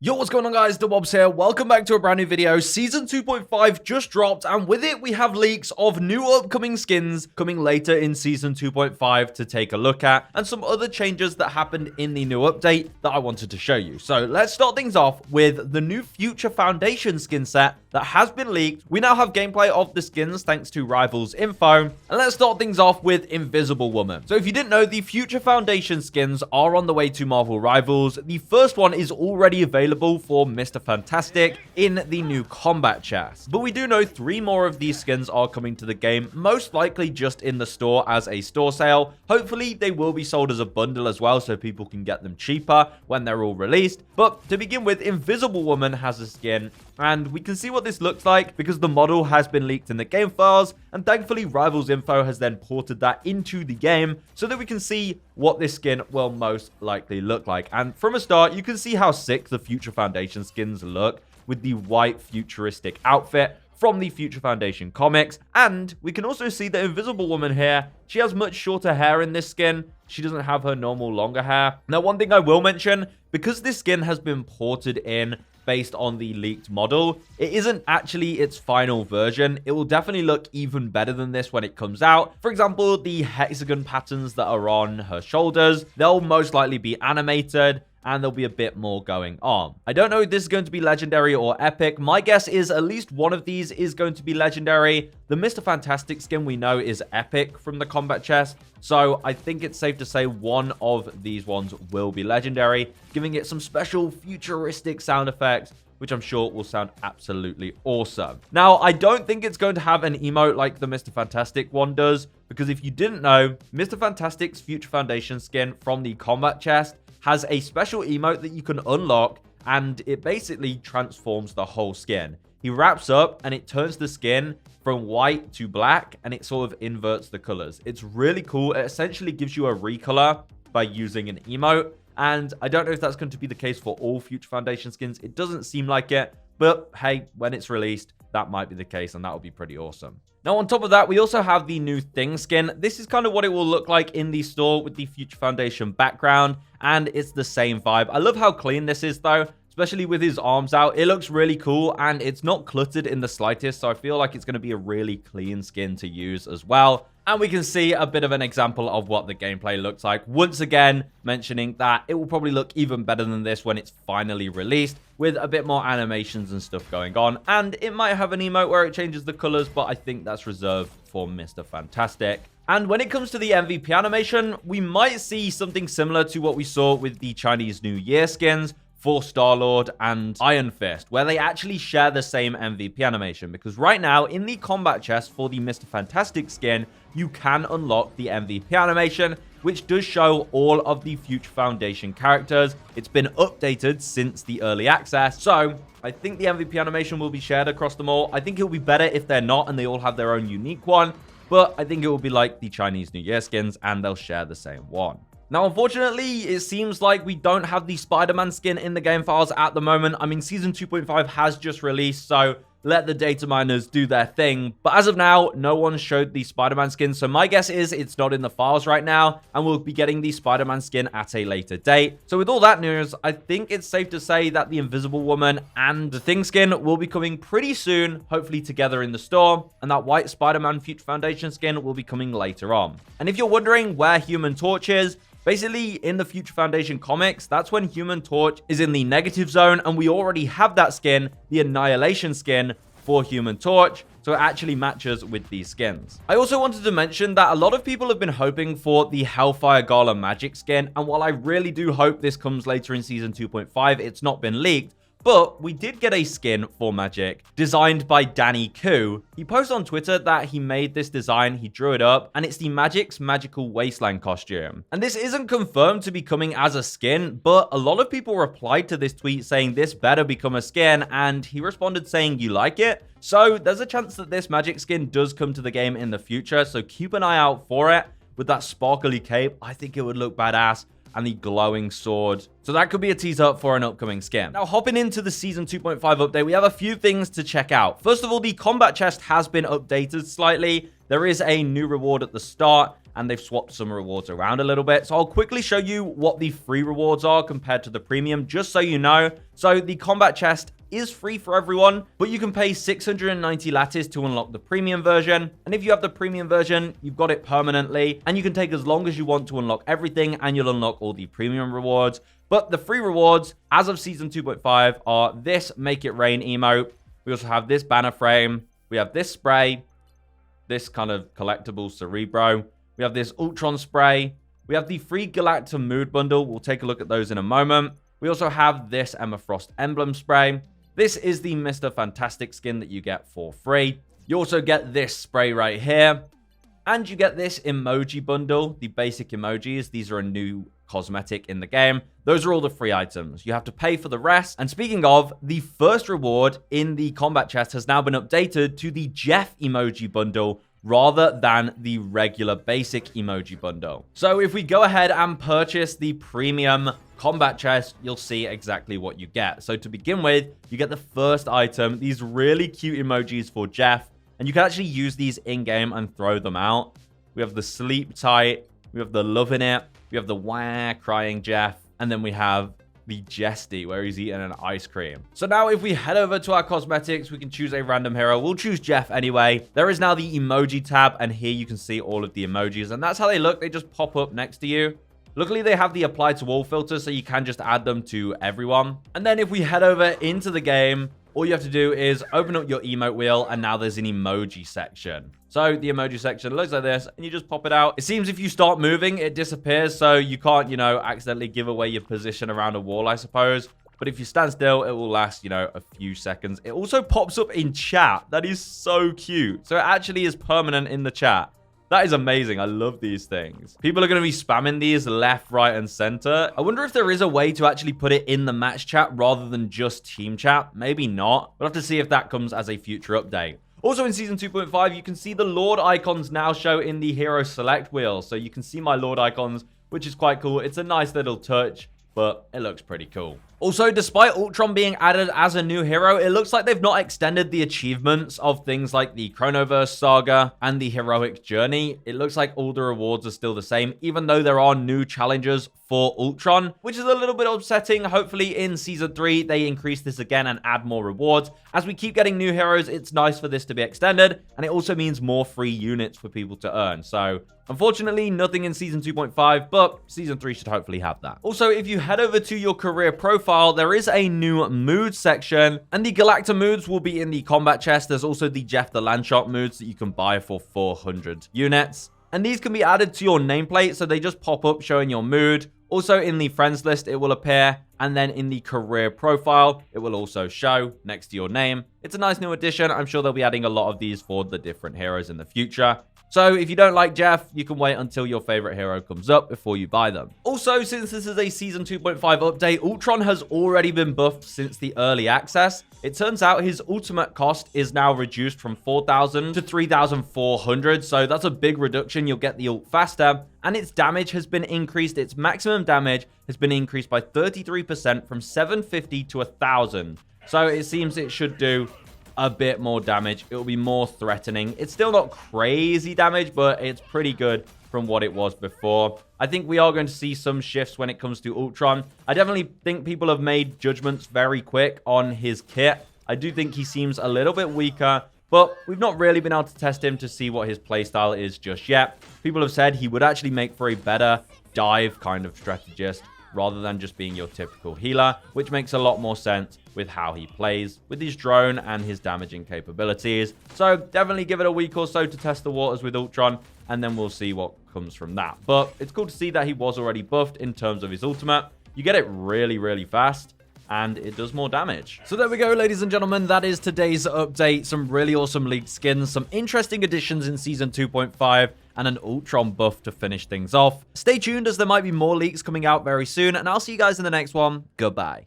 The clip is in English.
Yo, what's going on guys, The Bobs here. Welcome back to a brand new video. Season 2.5 just dropped, and with it we have leaks of new upcoming skins coming later in Season 2.5 to take a look at, and some other changes that happened in the new update that I wanted to show you. So let's start things off with the new Future Foundation skin set that has been leaked. We now have gameplay of the skins thanks to Rivals info, and let's start things off with Invisible Woman. So if you didn't know, the Future Foundation skins are on the way to Marvel Rivals. The first one is already available for Mr. Fantastic in the new combat chest. But we do know 3 more of these skins are coming to the game, most likely just in the store as a store sale. Hopefully they will be sold as a bundle as well so people can get them cheaper when they're all released. But to begin with, Invisible Woman has a skin, and we can see what this looks like because the model has been leaked in the game files, and thankfully Rivals info has then ported that into the game so that we can see what this skin will most likely look like. And from a start, you can see how sick the Future Foundation skins look with the white futuristic outfit from the Future Foundation comics. And we can also see the Invisible Woman here. She has much shorter hair in this skin. She doesn't have her normal longer hair. Now, one thing I will mention, because this skin has been ported in based on the leaked model, it isn't actually its final version. It will definitely look even better than this when it comes out. For example, the hexagon patterns that are on her shoulders, they'll most likely be animated, and there'll be a bit more going on. I don't know if this is going to be legendary or epic. My guess is at least one of these is going to be legendary. The Mr. Fantastic skin we know is epic from the combat chest, so I think it's safe to say one of these ones will be legendary, giving it some special futuristic sound effects, which I'm sure will sound absolutely awesome. Now, I don't think it's going to have an emote like the Mr. Fantastic one does, because if you didn't know, Mr. Fantastic's Future Foundation skin from the combat chest has a special emote that you can unlock, and it basically transforms the whole skin. He wraps up and it turns the skin from white to black, and it sort of inverts the colors. It's really cool. It essentially gives you a recolor by using an emote, and I don't know if that's going to be the case for all Future Foundation skins. It doesn't seem like it, but hey, when it's released, that might be the case, and that would be pretty awesome. Now, on top of that, we also have the new Thing skin. This is kind of what it will look like in the store with the Future Foundation background, and it's the same vibe. I love how clean this is, though, especially with his arms out. It looks really cool, and it's not cluttered in the slightest, so I feel like it's going to be a really clean skin to use as well. And we can see a bit of an example of what the gameplay looks like. Once again, mentioning that it will probably look even better than this when it's finally released, with a bit more animations and stuff going on. And it might have an emote where it changes the colors, but I think that's reserved for Mr. Fantastic. And when it comes to the MVP animation, we might see something similar to what we saw with the Chinese New Year skins for Star-Lord and Iron Fist, where they actually share the same MVP animation. Because right now, in the combat chest for the Mr. Fantastic skin, you can unlock the MVP animation, which does show all of the Future Foundation characters. It's been updated since the early access, so I think the MVP animation will be shared across them all. I think it will be better if they're not and they all have their own unique one, but I think it will be like the Chinese New Year skins and they'll share the same one. Now, unfortunately, it seems like we don't have the Spider-Man skin in the game files at the moment. I mean, Season 2.5 has just released, so let the data miners do their thing. But as of now, no one showed the Spider-Man skin, so my guess is it's not in the files right now, and we'll be getting the Spider-Man skin at a later date. So with all that news, I think it's safe to say that the Invisible Woman and the Thing skin will be coming pretty soon, hopefully together in the store, and that white Spider-Man Future Foundation skin will be coming later on. And if you're wondering where Human Torch is, basically, in the Future Foundation comics, that's when Human Torch is in the negative zone, and we already have that skin, the Annihilation skin, for Human Torch, so it actually matches with these skins. I also wanted to mention that a lot of people have been hoping for the Hellfire Gala Magik skin, and while I really do hope this comes later in Season 2.5, it's not been leaked. But we did get a skin for Magik, designed by Danny Koo. He posted on Twitter that he made this design, he drew it up, and it's the Magik's Magical Wasteland costume. And this isn't confirmed to be coming as a skin, but a lot of people replied to this tweet saying this better become a skin, and he responded saying, "You like it?" So there's a chance that this Magik skin does come to the game in the future, so keep an eye out for it. With that sparkly cape, I think it would look badass, and the glowing sword. So that could be a teaser for an upcoming skin. Now, hopping into the Season 2.5 update, we have a few things to check out. First of all, the combat chest has been updated slightly. There is a new reward at the start, and they've swapped some rewards around a little bit. So I'll quickly show you what the free rewards are compared to the premium, just so you know. So the combat chest is free for everyone, but you can pay 690 lattice to unlock the premium version. And if you have the premium version, you've got it permanently, and you can take as long as you want to unlock everything, and you'll unlock all the premium rewards. But the free rewards, as of Season 2.5, are this Make It Rain emote. We also have this banner frame. We have this spray, this kind of collectible Cerebro. We have this Ultron spray. We have the free Galacta Mood Bundle. We'll take a look at those in a moment. We also have this Emma Frost emblem spray. This is the Mr. Fantastic skin that you get for free. You also get this spray right here. And you get this emoji bundle, the basic emojis. These are a new cosmetic in the game. Those are all the free items. You have to pay for the rest. And speaking of, the first reward in the combat chest has now been updated to the Jeff emoji bundle rather than the regular basic emoji bundle. So if we go ahead and purchase the premium combat chest, you'll see exactly what you get. So to begin with, you get the first item, these really cute emojis for Jeff, and you can actually use these in-game and throw them out. We have the sleep tight, we have the loving it, we have the wah crying Jeff, and then we have the Jesty, where he's eating an ice cream. So now if we head over to our cosmetics, we can choose a random hero. We'll choose Jeff anyway. There is now the emoji tab, and here you can see all of the emojis, and that's how they look. They just pop up next to you. Luckily, they have the apply to all filter, so you can just add them to everyone. And then if we head over into the game, all you have to do is open up your emote wheel, and now there's an emoji section. So the emoji section looks like this, and you just pop it out. It seems if you start moving, it disappears, so you can't, you know, accidentally give away your position around a wall, I suppose. But if you stand still, it will last, you know, a few seconds. It also pops up in chat. That is so cute. So it actually is permanent in the chat. That is amazing. I love these things. People are going to be spamming these left, right, and center. I wonder if there is a way to actually put it in the match chat rather than just team chat. Maybe not. We'll have to see if that comes as a future update. Also in Season 2.5, you can see the Lord icons now show in the Hero Select wheel. So you can see my Lord icons, which is quite cool. It's a nice little touch, but it looks pretty cool. Also, despite Ultron being added as a new hero, it looks like they've not extended the achievements of things like the Chronoverse Saga and the Heroic Journey. It looks like all the rewards are still the same, even though there are new challenges for Ultron, which is a little bit upsetting. Hopefully in Season 3, they increase this again and add more rewards. As we keep getting new heroes, it's nice for this to be extended, and it also means more free units for people to earn. So, unfortunately, nothing in Season 2.5, but Season 3 should hopefully have that. Also, if you head over to your career profile, there is a new mood section, and the Galacta moods will be in the combat chest. There's also the Jeff the Landshot moods that you can buy for 400 units. And these can be added to your nameplate, so they just pop up showing your mood. Also in the friends list, it will appear. And then in the career profile, it will also show next to your name. It's a nice new addition. I'm sure they'll be adding a lot of these for the different heroes in the future. So if you don't like Jeff, you can wait until your favorite hero comes up before you buy them. Also, since this is a Season 2.5 update, Ultron has already been buffed since the early access. It turns out his ultimate cost is now reduced from 4,000 to 3,400. So that's a big reduction. You'll get the ult faster. And its damage has been increased. Its maximum damage has been increased by 33% from 750 to 1,000. So it seems it should do a bit more damage. It will be more threatening. It's still not crazy damage, but it's pretty good from what it was before. I think we are going to see some shifts when it comes to Ultron. I definitely think people have made judgments very quick on his kit. I do think he seems a little bit weaker, but we've not really been able to test him to see what his playstyle is just yet. People have said he would actually make for a better dive kind of strategist rather than just being your typical healer, which makes a lot more sense with how he plays, with his drone and his damaging capabilities. So definitely give it a week or so to test the waters with Ultron, and then we'll see what comes from that. But it's cool to see that he was already buffed in terms of his ultimate. You get it really, really fast, and it does more damage. So there we go, ladies and gentlemen. That is today's update. Some really awesome leaked skins, some interesting additions in Season 2.5, and an Ultron buff to finish things off. Stay tuned, as there might be more leaks coming out very soon, and I'll see you guys in the next one. Goodbye.